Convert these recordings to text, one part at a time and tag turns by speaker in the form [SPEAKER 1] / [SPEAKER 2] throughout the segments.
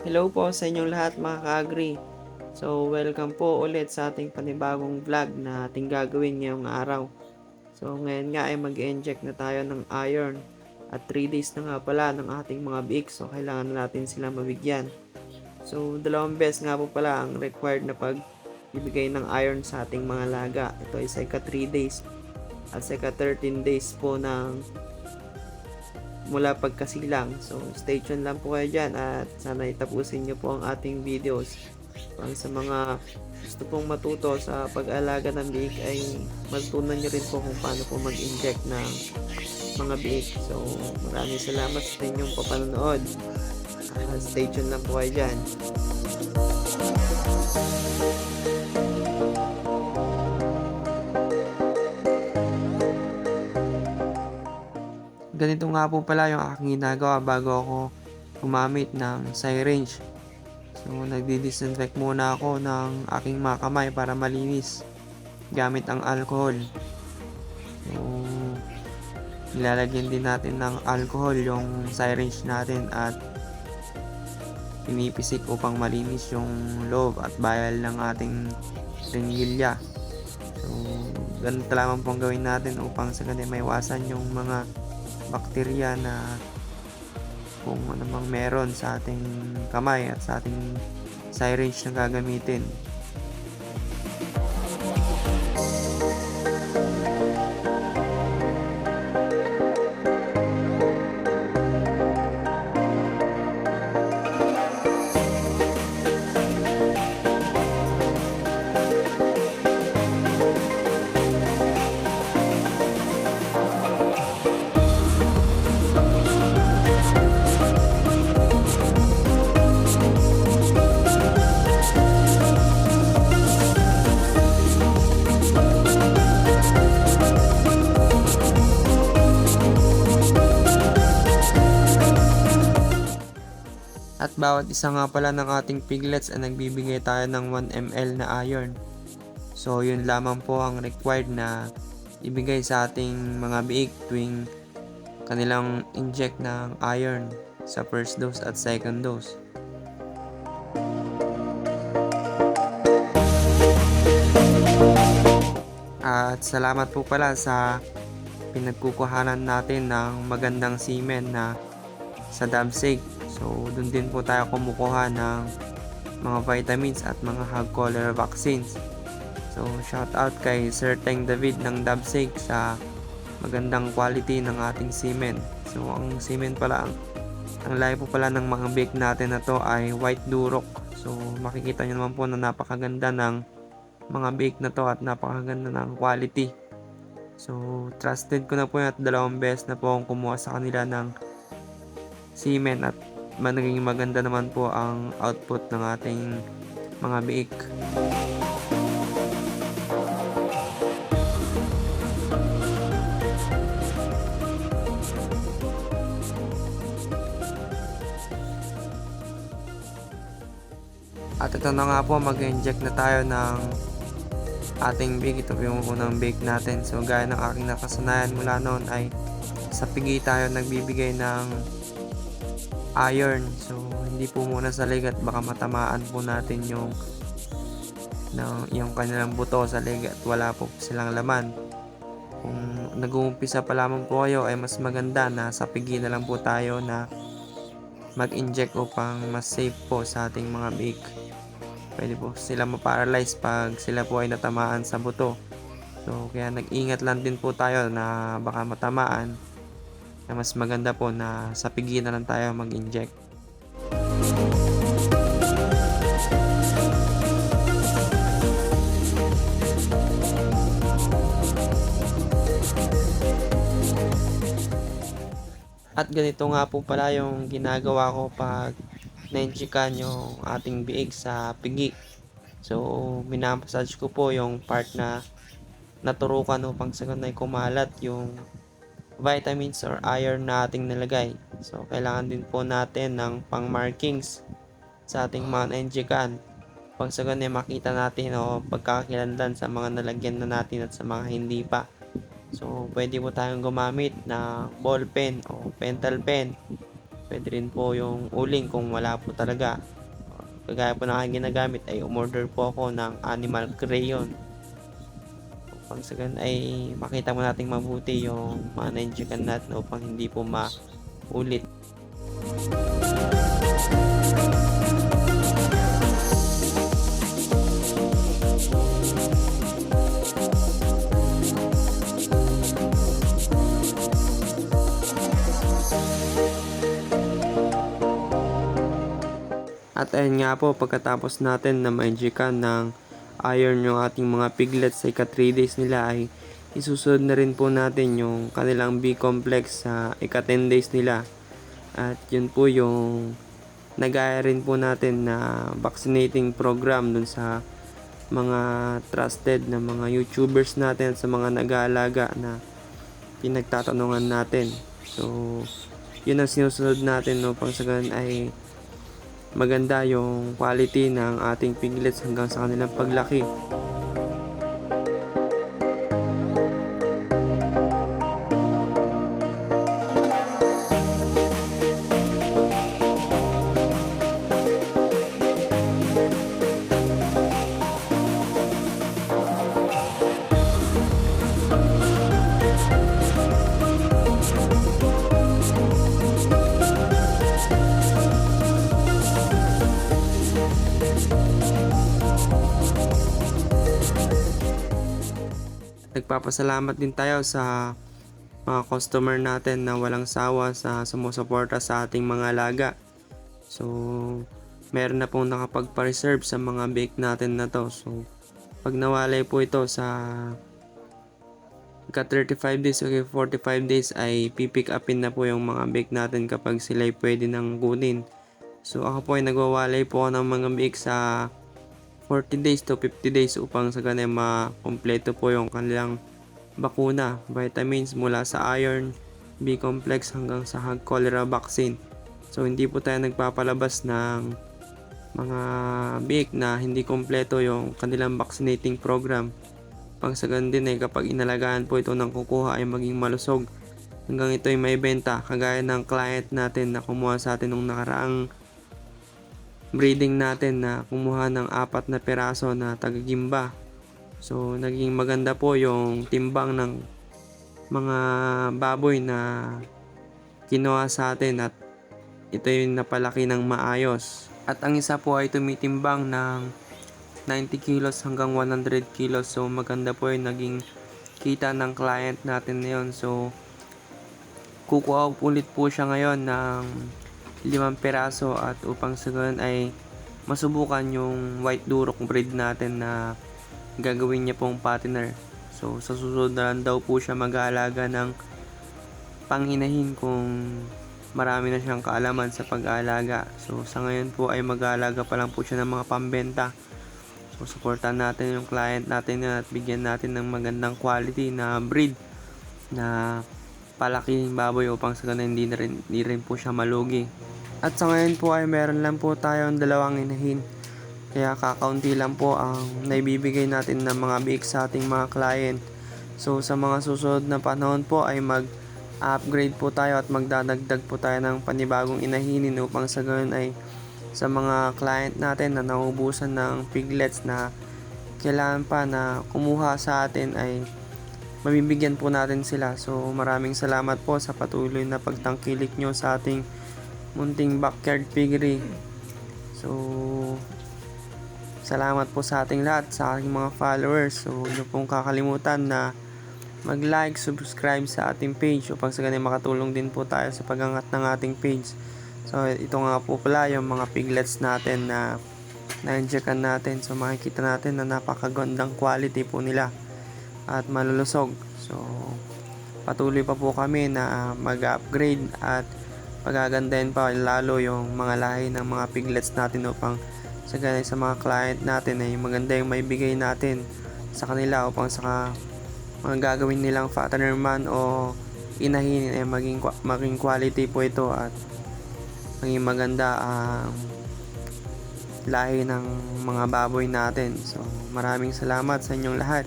[SPEAKER 1] Hello po sa inyong lahat mga ka-agree. So, welcome po ulit sa ating panibagong vlog na ating gagawin ngayong araw. So, ngayon nga ay mag-inject na tayo ng iron at 3 days na nga pala ng ating mga biik. So, kailangan na natin sila mabigyan. So, 2 beses nga po pala ang required na ibigay ng iron sa ating mga laga. Ito ay sa ika 3 days at sa ika 13 days po ng mula pagkasilang. So, stay tuned lang po kayo dyan at sana itapusin nyo po ang ating videos. Para sa mga gusto pong matuto sa pag-alaga ng biik ay matutunan nyo rin po kung paano po mag-inject ng mga biik. So, maraming salamat sa inyong papanonood. Stay tuned lang po kayo dyan. Ganito nga po pala yung aking ginagawa bago ako gumamit ng syringe. So, nagdi-disinfect muna ako ng aking mga kamay para malinis gamit ang alcohol. So, nilalagyan din natin ng alcohol yung syringe natin at pinipisik upang malinis yung loob at bayal ng ating ringgilya. So, ganito lamang pong gawin natin upang sa ganun maiwasan yung mga bakterya na kung ano mang meron sa ating kamay at sa ating syringe na gagamitin. At bawat isa nga pala ng ating piglets ay nagbibigay tayo ng 1 ml na iron. So yun lamang po ang required na ibigay sa ating mga biik tuwing kanilang inject ng iron sa first dose at second dose. At salamat po pala sa pinagkukuhanan natin ng magandang semen na sa Dabsig. So, doon din po tayo kumukuha ng mga vitamins at mga hog collar vaccines. So, shout out kay Sir Teng David ng Dabsig sa magandang quality ng ating semen. So, ang semen pala, ang lahi po pala ng mga bake natin na to ay white durok. So, makikita nyo naman po na napakaganda ng mga bake na to at napakaganda ng quality. So, trusted ko na po yun at 2 beses na po akong kumuha sa kanila ng semen at naging maganda naman po ang output ng ating mga biik. At ito na nga po, mag-inject na tayo ng ating bake. Ito yung unang bake natin. So gaya ng aking nakasanayan mula noon ay sa pigi tayo nagbibigay ng iron. So hindi po muna sa leg at baka matamaan po natin yung kanilang buto sa leg at wala po silang laman. Kung nag-uumpisa pa lamang po kayo ay mas maganda na sa pigi na lang po tayo na mag-inject upang mas safe po sa ating mga bake. Pwede po sila ma-paralyze pag sila po ay natamaan sa buto. So kaya nag-ingat lang din po tayo na baka matamaan, na mas maganda po na sa pigi na lang tayo mag-inject. At ganito nga po pala yung ginagawa ko pag na-injectan yung ating biik sa pigi. So, minamassage ko po yung part na naturukan upang sa ganun ay kumalat yung vitamins or iron na ating nilagay. So, kailangan din po natin ng pang markings sa ating mga na-injectan. Pag sa ganun ay makita natin o pagkakakilanlan sa mga nalagyan na natin at sa mga hindi pa. So, pwede po tayong gumamit na ball pen o pentel pen. Pwede rin po yung uling kung wala po talaga. Kagaya po ng aking ginagamit ay umorder po ako ng animal crayon. Upang sa ganun ay makita mo nating mabuti yung mga na-injectan natin upang hindi po maulit. At ayun nga po, pagkatapos natin na ma-injectan ng iron yung ating mga piglets sa ika 3 days nila, ay isusunod na rin po natin yung kanilang B-complex sa ika 10 days nila. At yun po yung nagaya rin po natin na vaccinating program dun sa mga trusted na mga YouTubers natin at sa mga nag-aalaga na pinagtatanungan natin. So, yun ang sinusunod natin, no, pang sa ganun ay maganda yung quality ng ating piglets hanggang sa kanilang paglaki. Nagpapasalamat din tayo sa mga customer natin na walang sawa sa sumusuporta sa ating mga alaga. So, meron na pong nakapagpa-reserve sa mga bake natin na to. So, pag nawalay po ito sa 35 days o 45 days ay pipick upin na po yung mga bake natin kapag sila ay pwede nang kunin. So, ako po ay nagwawalay po ng mga bake sa 40 days to 50 days upang sa ganun makompleto po yung kanilang bakuna, vitamins mula sa iron, B-complex hanggang sa hog cholera vaccine. So hindi po tayo nagpapalabas ng mga bake na hindi kompleto yung kanilang vaccinating program. Pang sa ganun din ay kapag inalagaan po ito ng kukuha ay maging malusog hanggang ito ay may benta, kagaya ng client natin na kumuha sa atin nung nakaraang breeding natin na kumuha ng 4 na piraso na tagagimba. So naging maganda po yung timbang ng mga baboy na kinuha sa atin at ito yung napalaki ng maayos. At ang isa po ay tumitimbang ng 90 kilos hanggang 100 kilos. So maganda po yung naging kita ng client natin ngayon. So kukuha ulit po siya ngayon ng 5 peraso at upang sa ganun ay masubukan yung white Duroc breed natin na gagawin niya pong patiner. So sa susunod na lang daw po siya mag-aalaga ng panginahin kung marami na siyang kaalaman sa pag-aalaga. So sa ngayon po ay mag-aalaga pa lang po siya ng mga pambenta. So supportan natin yung client natin at bigyan natin ng magandang quality na breed na palaking baboy upang sa ganun hindi rin po siya malugi. At sa ngayon po ay meron lang po tayong 2 inahin. Kaya kakaunti lang po ang naibibigay natin ng mga bake sa ating mga client. So sa mga susunod na panahon po ay mag-upgrade po tayo at magdadagdag po tayo ng panibagong inahinin upang sa ganun ay sa mga client natin na naubusan ng piglets na kailangan pa na kumuha sa atin ay mabibigyan po natin sila. So maraming salamat po sa patuloy na pagtangkilik nyo sa ating munting backyard piggery. So salamat po sa ating lahat, sa aking mga followers. So huwag niyo pong kakalimutan na mag-like, subscribe sa ating page upang sa ganyan makatulong din po tayo sa pag-angat ng ating page. So ito nga po pala yung mga piglets natin na na-injectan natin. So makikita natin na napakagandang quality po nila at malulusog. So patuloy pa po kami na mag-upgrade at pagagandahin pa lalo yung mga lahi ng mga piglets natin upang sa ganyan sa mga client natin ay maganda yung maibigay natin sa kanila upang sa mga gagawin nilang fattener man o inahin ay maging quality po ito at maging maganda ang lahi ng mga baboy natin. So maraming salamat sa inyong lahat.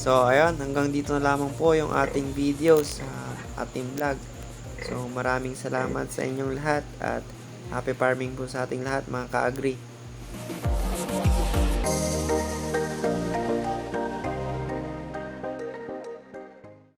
[SPEAKER 1] So ayun, hanggang dito na lamang po yung ating video sa ating vlog. So maraming salamat sa inyong lahat at happy farming po sa ating lahat mga ka-agri.